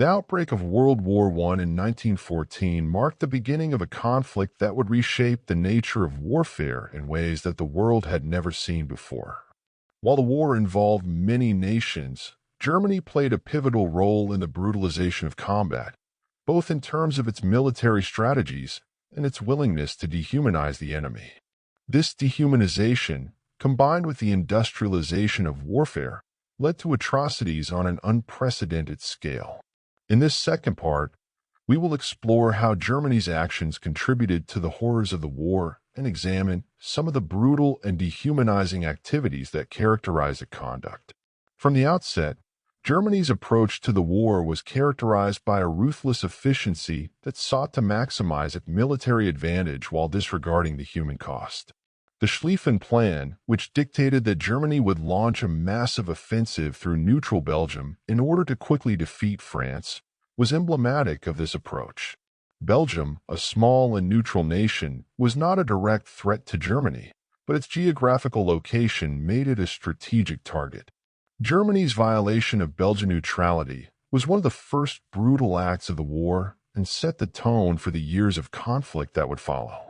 The outbreak of World War I in 1914 marked the beginning of a conflict that would reshape the nature of warfare in ways that the world had never seen before. While the war involved many nations, Germany played a pivotal role in the brutalization of combat, both in terms of its military strategies and its willingness to dehumanize the enemy. This dehumanization, combined with the industrialization of warfare, led to atrocities on an unprecedented scale. In this second part, we will explore how Germany's actions contributed to the horrors of the war and examine some of the brutal and dehumanizing activities that characterize its conduct. From the outset, Germany's approach to the war was characterized by a ruthless efficiency that sought to maximize its military advantage while disregarding the human cost. The Schlieffen Plan, which dictated that Germany would launch a massive offensive through neutral Belgium in order to quickly defeat France, was emblematic of this approach. Belgium, a small and neutral nation, was not a direct threat to Germany, but its geographical location made it a strategic target. Germany's violation of Belgian neutrality was one of the first brutal acts of the war and set the tone for the years of conflict that would follow.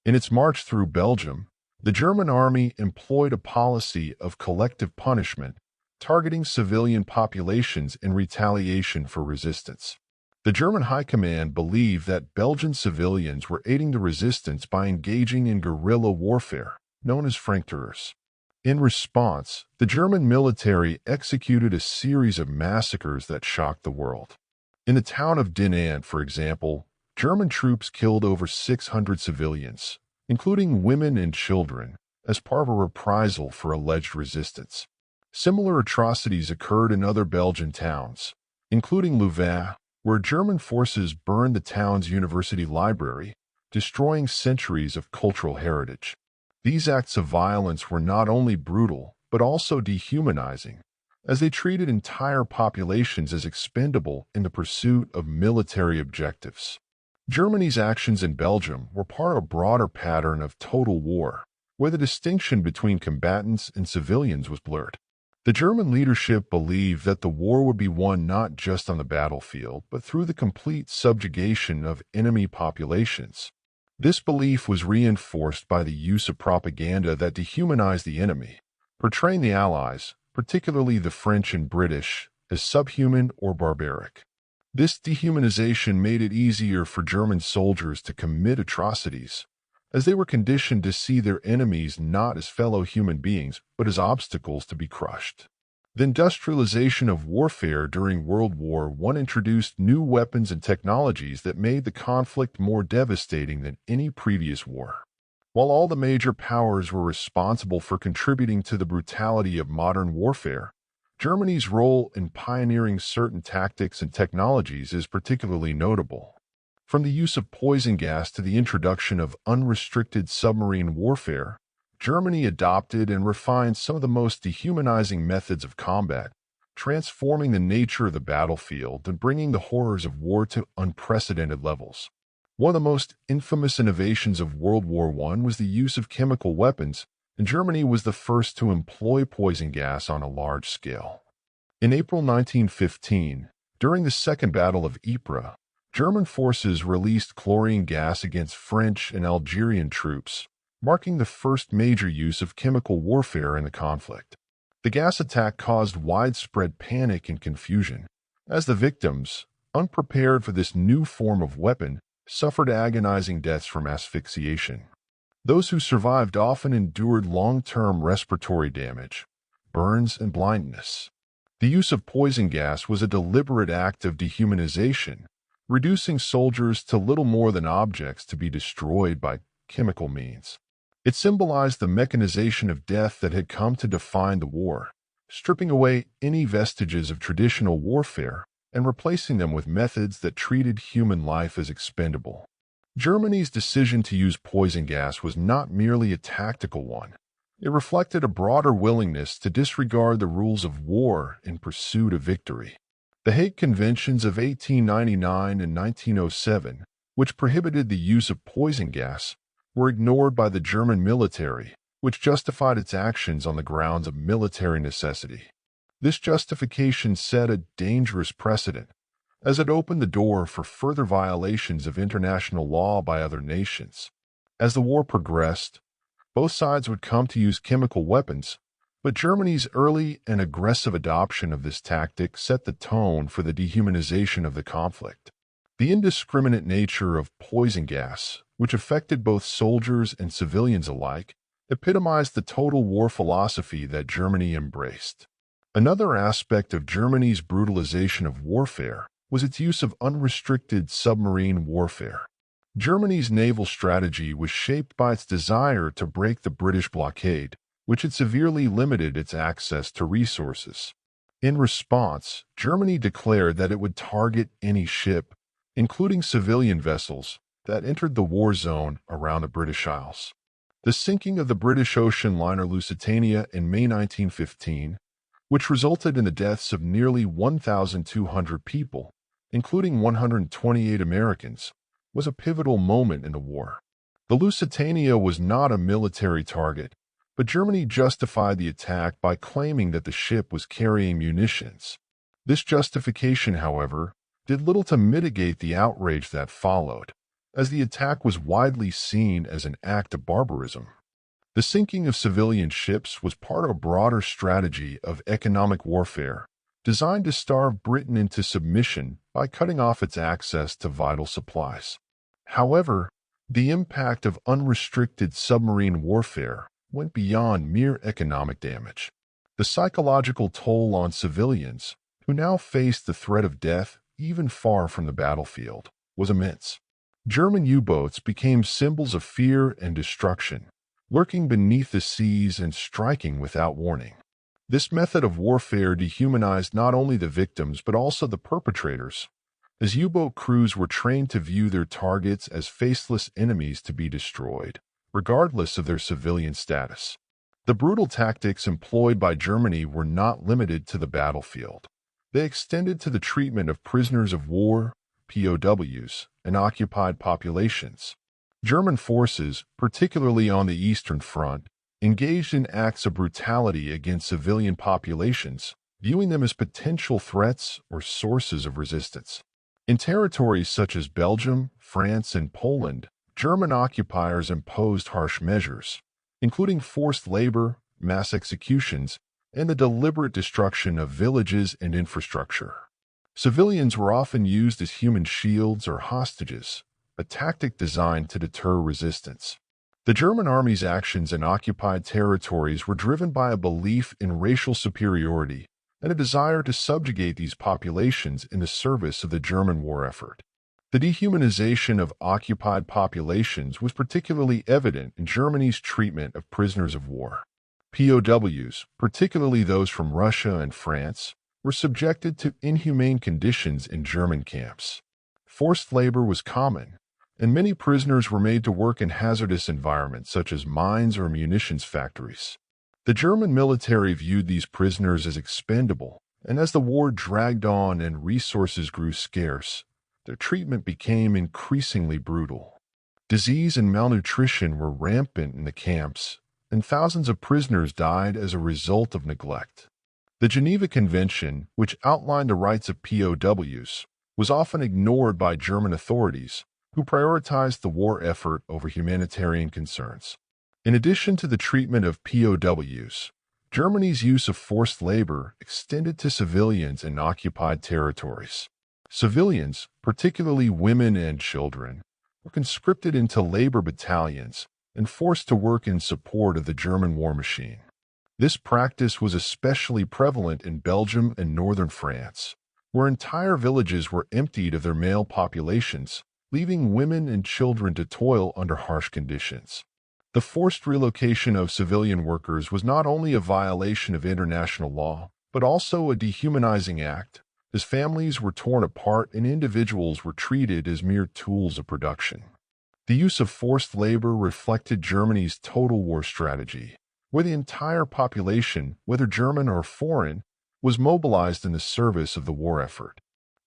In its march through Belgium, the German army employed a policy of collective punishment, targeting civilian populations in retaliation for resistance. The German High Command believed that Belgian civilians were aiding the resistance by engaging in guerrilla warfare, known as Franktours. In response, the German military executed a series of massacres that shocked the world. In the town of Dinant, for example, German troops killed over 600 civilians, including women and children, as part of a reprisal for alleged resistance. Similar atrocities occurred in other Belgian towns, including Louvain, where German forces burned the town's university library, destroying centuries of cultural heritage. These acts of violence were not only brutal, but also dehumanizing, as they treated entire populations as expendable in the pursuit of military objectives. Germany's actions in Belgium were part of a broader pattern of total war, where the distinction between combatants and civilians was blurred. The German leadership believed that the war would be won not just on the battlefield, but through the complete subjugation of enemy populations. This belief was reinforced by the use of propaganda that dehumanized the enemy, portraying the Allies, particularly the French and British, as subhuman or barbaric. This dehumanization made it easier for German soldiers to commit atrocities, as they were conditioned to see their enemies not as fellow human beings, but as obstacles to be crushed. The industrialization of warfare during World War I introduced new weapons and technologies that made the conflict more devastating than any previous war. While all the major powers were responsible for contributing to the brutality of modern warfare, Germany's role in pioneering certain tactics and technologies is particularly notable. From the use of poison gas to the introduction of unrestricted submarine warfare, Germany adopted and refined some of the most dehumanizing methods of combat, transforming the nature of the battlefield and bringing the horrors of war to unprecedented levels. One of the most infamous innovations of World War I was the use of chemical weapons, and Germany was the first to employ poison gas on a large scale. In April 1915, during the Second Battle of Ypres, German forces released chlorine gas against French and Algerian troops, marking the first major use of chemical warfare in the conflict. The gas attack caused widespread panic and confusion, as the victims, unprepared for this new form of weapon, suffered agonizing deaths from asphyxiation. Those who survived often endured long-term respiratory damage, burns, and blindness. The use of poison gas was a deliberate act of dehumanization, reducing soldiers to little more than objects to be destroyed by chemical means. It symbolized the mechanization of death that had come to define the war, stripping away any vestiges of traditional warfare and replacing them with methods that treated human life as expendable. Germany's decision to use poison gas was not merely a tactical one. It reflected a broader willingness to disregard the rules of war in pursuit of victory. The Hague Conventions of 1899 and 1907, which prohibited the use of poison gas, were ignored by the German military, which justified its actions on the grounds of military necessity. This justification set a dangerous precedent, as it opened the door for further violations of international law by other nations. As the war progressed, both sides would come to use chemical weapons, but Germany's early and aggressive adoption of this tactic set the tone for the dehumanization of the conflict. The indiscriminate nature of poison gas, which affected both soldiers and civilians alike, epitomized the total war philosophy that Germany embraced. Another aspect of Germany's brutalization of warfare was its use of unrestricted submarine warfare. Germany's naval strategy was shaped by its desire to break the British blockade, which had severely limited its access to resources. In response, Germany declared that it would target any ship, including civilian vessels, that entered the war zone around the British Isles. The sinking of the British ocean liner Lusitania in May 1915, which resulted in the deaths of nearly 1,200 people, including 128 Americans, was a pivotal moment in the war. The Lusitania was not a military target, but Germany justified the attack by claiming that the ship was carrying munitions. This justification, however, did little to mitigate the outrage that followed, as the attack was widely seen as an act of barbarism. The sinking of civilian ships was part of a broader strategy of economic warfare designed to starve Britain into submission by cutting off its access to vital supplies. However, the impact of unrestricted submarine warfare went beyond mere economic damage. The psychological toll on civilians, who now faced the threat of death even far from the battlefield, was immense. German U-boats became symbols of fear and destruction, lurking beneath the seas and striking without warning. This method of warfare dehumanized not only the victims but also the perpetrators, as U-boat crews were trained to view their targets as faceless enemies to be destroyed, regardless of their civilian status. The brutal tactics employed by Germany were not limited to the battlefield. They extended to the treatment of prisoners of war, POWs, and occupied populations. German forces, particularly on the Eastern Front, engaged in acts of brutality against civilian populations, viewing them as potential threats or sources of resistance. In territories such as Belgium, France, and Poland, German occupiers imposed harsh measures, including forced labor, mass executions, and the deliberate destruction of villages and infrastructure. Civilians were often used as human shields or hostages, a tactic designed to deter resistance. The German army's actions in occupied territories were driven by a belief in racial superiority and a desire to subjugate these populations in the service of the German war effort. The dehumanization of occupied populations was particularly evident in Germany's treatment of prisoners of war. POWs, particularly those from Russia and France, were subjected to inhumane conditions in German camps. Forced labor was common, and many prisoners were made to work in hazardous environments such as mines or munitions factories. The German military viewed these prisoners as expendable, and as the war dragged on and resources grew scarce, their treatment became increasingly brutal. Disease and malnutrition were rampant in the camps, and thousands of prisoners died as a result of neglect. The Geneva Convention, which outlined the rights of POWs, was often ignored by German authorities, who prioritized the war effort over humanitarian concerns. In addition to the treatment of POWs, Germany's use of forced labor extended to civilians in occupied territories. Civilians, particularly women and children, were conscripted into labor battalions and forced to work in support of the German war machine. This practice was especially prevalent in Belgium and northern France, where entire villages were emptied of their male populations, leaving women and children to toil under harsh conditions. The forced relocation of civilian workers was not only a violation of international law, but also a dehumanizing act, as families were torn apart and individuals were treated as mere tools of production. The use of forced labor reflected Germany's total war strategy, where the entire population, whether German or foreign, was mobilized in the service of the war effort.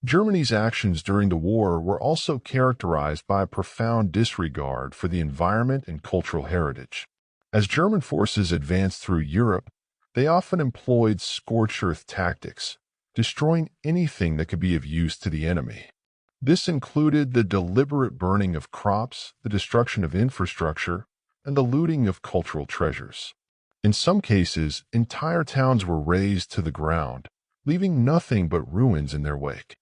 Germany's actions during the war were also characterized by a profound disregard for the environment and cultural heritage. As German forces advanced through Europe, they often employed scorched earth tactics, destroying anything that could be of use to the enemy. This included the deliberate burning of crops, the destruction of infrastructure, and the looting of cultural treasures. In some cases, entire towns were razed to the ground, leaving nothing but ruins in their wake.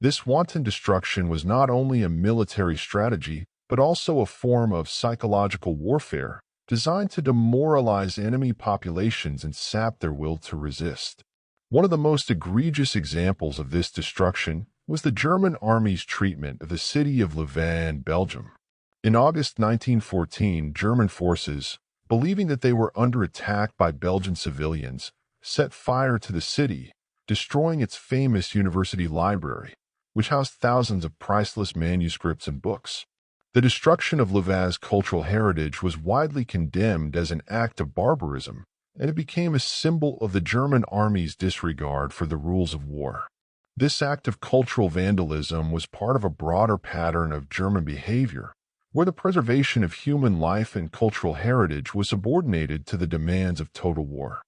This wanton destruction was not only a military strategy, but also a form of psychological warfare designed to demoralize enemy populations and sap their will to resist. One of the most egregious examples of this destruction was the German army's treatment of the city of Louvain, Belgium. In August 1914, German forces, believing that they were under attack by Belgian civilians, set fire to the city, destroying its famous university library, which housed thousands of priceless manuscripts and books. The destruction of Louvain's cultural heritage was widely condemned as an act of barbarism, and it became a symbol of the German army's disregard for the rules of war. This act of cultural vandalism was part of a broader pattern of German behavior, where the preservation of human life and cultural heritage was subordinated to the demands of total war.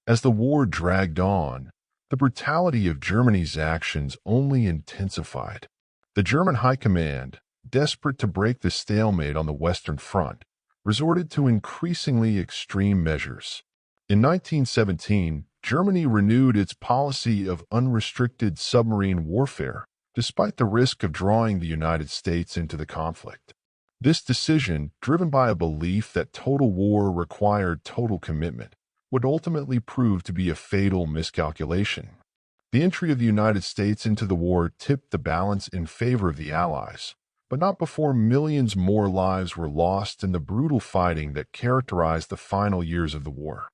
As the war dragged on, the brutality of Germany's actions only intensified. The German High Command, desperate to break the stalemate on the Western Front, resorted to increasingly extreme measures. In 1917, Germany renewed its policy of unrestricted submarine warfare, despite the risk of drawing the United States into the conflict. This decision, driven by a belief that total war required total commitment, would ultimately prove to be a fatal miscalculation. The entry of the United States into the war tipped the balance in favor of the Allies, but not before millions more lives were lost in the brutal fighting that characterized the final years of the war.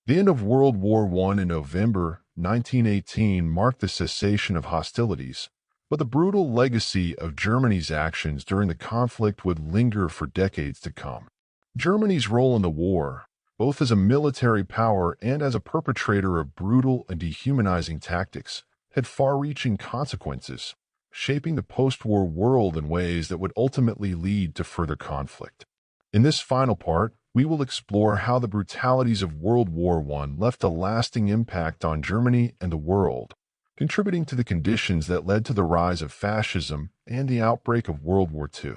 The end of World War I in November 1918 marked the cessation of hostilities, but the brutal legacy of Germany's actions during the conflict would linger for decades to come. Germany's role in the war, both as a military power and as a perpetrator of brutal and dehumanizing tactics, had far-reaching consequences, shaping the post-war world in ways that would ultimately lead to further conflict. In this final part, we will explore how the brutalities of World War I left a lasting impact on Germany and the world, contributing to the conditions that led to the rise of fascism and the outbreak of World War II.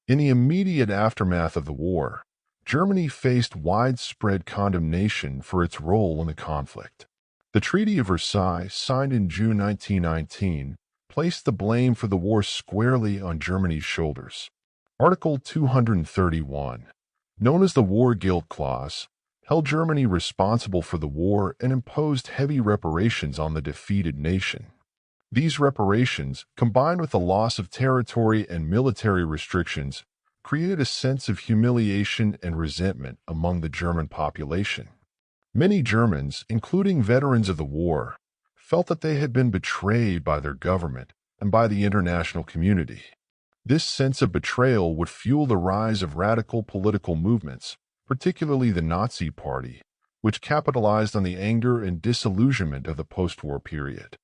In the immediate aftermath of the war, Germany faced widespread condemnation for its role in the conflict. The Treaty of Versailles, signed in June 1919, placed the blame for the war squarely on Germany's shoulders. Article 231, known as the War Guilt Clause, held Germany responsible for the war and imposed heavy reparations on the defeated nation. These reparations, combined with the loss of territory and military restrictions, created a sense of humiliation and resentment among the German population. Many Germans, including veterans of the war, felt that they had been betrayed by their government and by the international community. This sense of betrayal would fuel the rise of radical political movements, particularly the Nazi Party, which capitalized on the anger and disillusionment of the post-war period.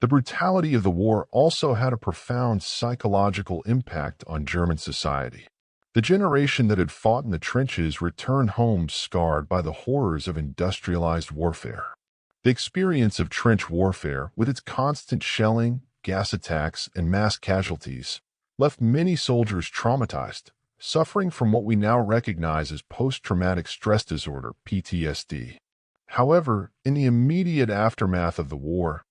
The brutality of the war also had a profound psychological impact on German society. The generation that had fought in the trenches returned home scarred by the horrors of industrialized warfare. The experience of trench warfare, with its constant shelling, gas attacks, and mass casualties, left many soldiers traumatized, suffering from what we now recognize as post-traumatic stress disorder, PTSD. However, in the immediate aftermath of the war,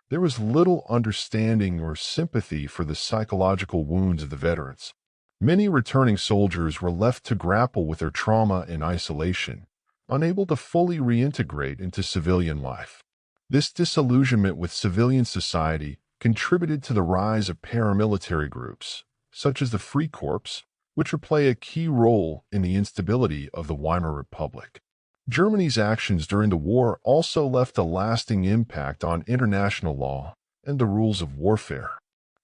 there was little understanding or sympathy for the psychological wounds of the veterans. Many returning soldiers were left to grapple with their trauma in isolation, unable to fully reintegrate into civilian life. This disillusionment with civilian society contributed to the rise of paramilitary groups, such as the Free Corps, which would play a key role in the instability of the Weimar Republic. Germany's actions during the war also left a lasting impact on international law and the rules of warfare.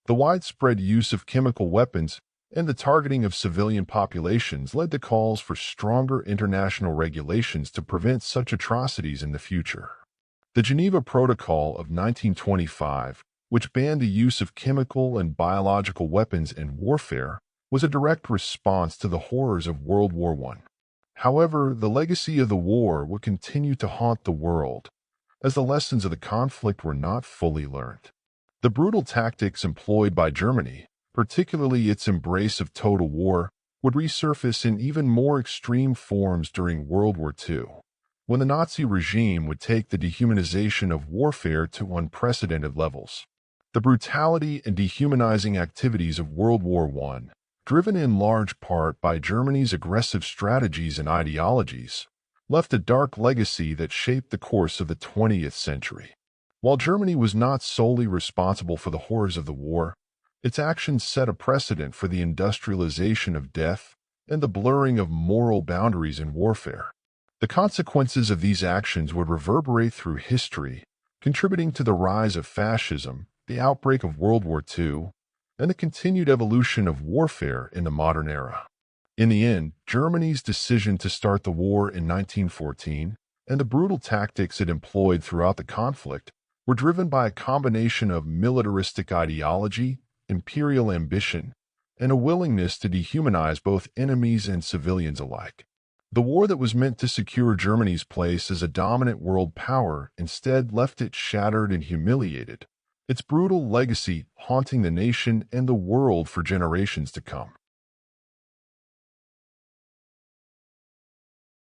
The widespread use of chemical weapons and the targeting of civilian populations led to calls for stronger international regulations to prevent such atrocities in the future. The Geneva Protocol of 1925, which banned the use of chemical and biological weapons in warfare, was a direct response to the horrors of World War I. However, the legacy of the war would continue to haunt the world, as the lessons of the conflict were not fully learned. The brutal tactics employed by Germany, particularly its embrace of total war, would resurface in even more extreme forms during World War II, when the Nazi regime would take the dehumanization of warfare to unprecedented levels. The brutality and dehumanizing activities of World War I, driven in large part by Germany's aggressive strategies and ideologies, left a dark legacy that shaped the course of the 20th century. While Germany was not solely responsible for the horrors of the war, its actions set a precedent for the industrialization of death and the blurring of moral boundaries in warfare. The consequences of these actions would reverberate through history, contributing to the rise of fascism, the outbreak of World War II, and the continued evolution of warfare in the modern era. In the end, Germany's decision to start the war in 1914 and the brutal tactics it employed throughout the conflict were driven by a combination of militaristic ideology, imperial ambition, and a willingness to dehumanize both enemies and civilians alike. The war that was meant to secure Germany's place as a dominant world power instead left it shattered and humiliated, its brutal legacy haunting the nation and the world for generations to come.